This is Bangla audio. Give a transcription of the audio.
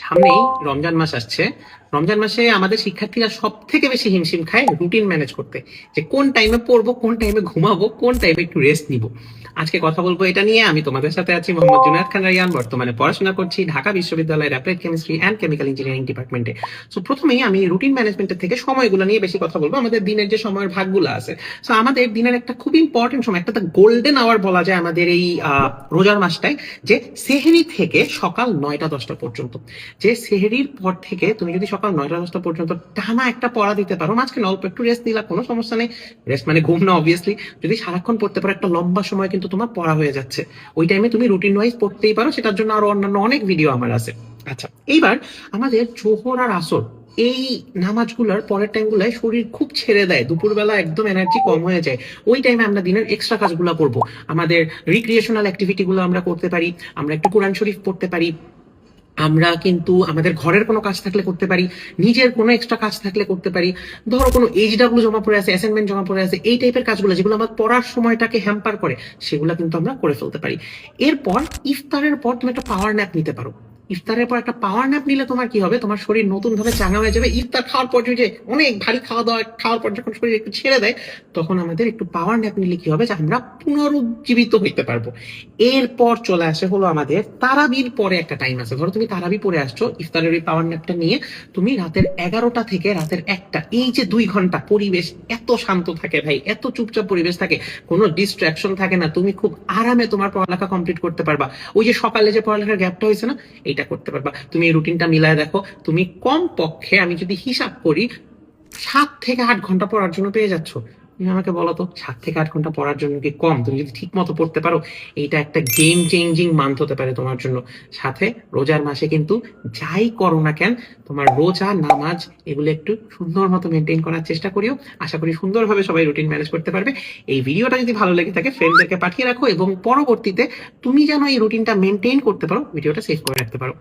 সামনেই রমজান মাস আসছে। রমজান মাসে আমাদের শিক্ষার্থীরা সব থেকে বেশি হিমশিম খায় রুটিন ম্যানেজ করতে, যে কোন টাইমে পড়বো, কোন টাইমে ঘুমাবো, কোন টাইমে একটু রেস্ট নিব। আজকে কথা বলবো এটা নিয়ে। আমি তোমাদের সাথে আছি মোহাম্মদ জুনায়েদ খান রাইয়ান, বর্তমানে পড়াশোনা করছি ঢাকা বিশ্ববিদ্যালয়ের applied chemistry and chemical engineering ডিপার্টমেন্টে। সো প্রথমেই আমি রুটিন ম্যানেজমেন্টের থেকে সময়গুলো নিয়ে বেশি কথা বলবো, আমাদের দিনের যে সময়ের ভাগগুলো আছে। সো আমাদের দিনের একটা খুব ইম্পর্টেন্ট সময়, একটা গোল্ডেন আওয়ার বলা যায় আমাদের এই রোজার মাসটায়, যে সেহরি থেকে সকাল 9টা 10টা পর্যন্ত। যে সেহরির পর থেকে তুমি যদি সকাল 9টা 10টা পর্যন্ত টানা একটা পড়া দিতে পারো, মাঝখানে অল্প একটু রেস্ট নিলা, কোনো সমস্যা নেই। রেস্ট মানে ঘুম না অবভিয়াসলি। যদি সারাক্ষণ পড়তে পারো, একটা লম্বা সময় কিন্তু তোমার পড়া হয়ে যাচ্ছে। ওই টাইমে তুমি রুটিন ওয়াইজ পড়তেই পারো, সেটার জন্য আরো অন্যান্য অনেক ভিডিও আমার আছে। আচ্ছা, এইবার আমাদের জোহর আর আসর এই নামাজগুলোর পরের টাইমগুলোয় শরীর খুব ছেড়ে দেয়, দুপুরবেলা একদম এনার্জি কম হয়ে যায়। ওই টাইমে আমরা দিনের এক্সট্রা কাজগুলো করবো, আমাদের রিক্রিয়েশনাল অ্যাক্টিভিটি গুলো আমরা করতে পারি। আমরা একটু কোরআন শরীফ পড়তে পারি, আমরা কিন্তু আমাদের ঘরের কোনো কাজ থাকলে করতে পারি, নিজের কোনো এক্সট্রা কাজ থাকলে করতে পারি। ধরো কোনো এইচডাব্লিউ জমা পড়ে আছে, অ্যাসাইনমেন্ট জমা পড়ে আছে, এই টাইপের কাজগুলো যেগুলো আমার পড়ার সময়টাকে হ্যাম্পার করে, সেগুলো কিন্তু আমরা করে ফেলতে পারি। এরপর ইফতারের পর তুমি একটা পাওয়ার ন্যাপ নিতে পারো। ইফতারের পর একটা পাওয়ার ন্যাপ নিলে তোমার কি হবে, তোমার শরীর নতুন ভাবে চাঙ্গা হয়ে যাবে। ইফতার খাওয়ার পর যে অনেক ভারী খাওয়া দাওয়া খাওয়ার পর যখন শরীর একটু ছেড়ে দেয়, তখন আমাদের একটু পাওয়ার ন্যাপ নিলে কি হবে, যে আমরা পুনরুজ্জীবিত হইতে পারবো। এরপর চলে আসে হলো আমাদের তারাবির পরে একটা টাইম আছে। ধরো তুমি তারাবি পরে আসছো, ইফতারের ওই পাওয়ার ন্যাপটা নিয়ে তুমি রাতের 11টা থেকে রাতের 1টা, এই যে 2 ঘন্টা পরিবেশ এত শান্ত থাকে ভাই, এত চুপচাপ পরিবেশ থাকে, কোনো ডিস্ট্রাকশন থাকে না, তুমি খুব আরামে তোমার পড়ালেখা কমপ্লিট করতে পারবা। ওই যে সকালে যে পড়ালেখার গ্যাপটা হয়েছে না, এইটা করতে পারবা। তুমি এই রুটিনটা মিলায় দেখো, তুমি কম পক্ষে আমি যদি হিসাব করি 7 থেকে 8 ঘন্টা পড়ার জন্য পেয়ে যাচ্ছ। তুমি আমাকে বলো তো, 7 থেকে 8 ঘন্টা পড়ার জন্য কি কম? তুমি যদি ঠিক মতো পড়তে পারো, এইটা একটা গেম চেঞ্জিং মান্থ হতে পারে তোমার জন্য। সাথে রোজার মাসে কিন্তু যাই করো না কেন, তোমার রোজা নামাজ এগুলো একটু সুন্দর মতো মেনটেন করার চেষ্টা করিও। আশা করি সুন্দরভাবে সবাই রুটিন ম্যানেজ করতে পারবে। এই ভিডিওটা যদি ভালো লেগে থাকে ফ্রেন্ডদেরকে পাঠিয়ে রাখো, এবং পরবর্তীতে তুমি যেন এই রুটিনটা মেনটেন করতে পারো, ভিডিওটা সেভ করে রাখতে পারো।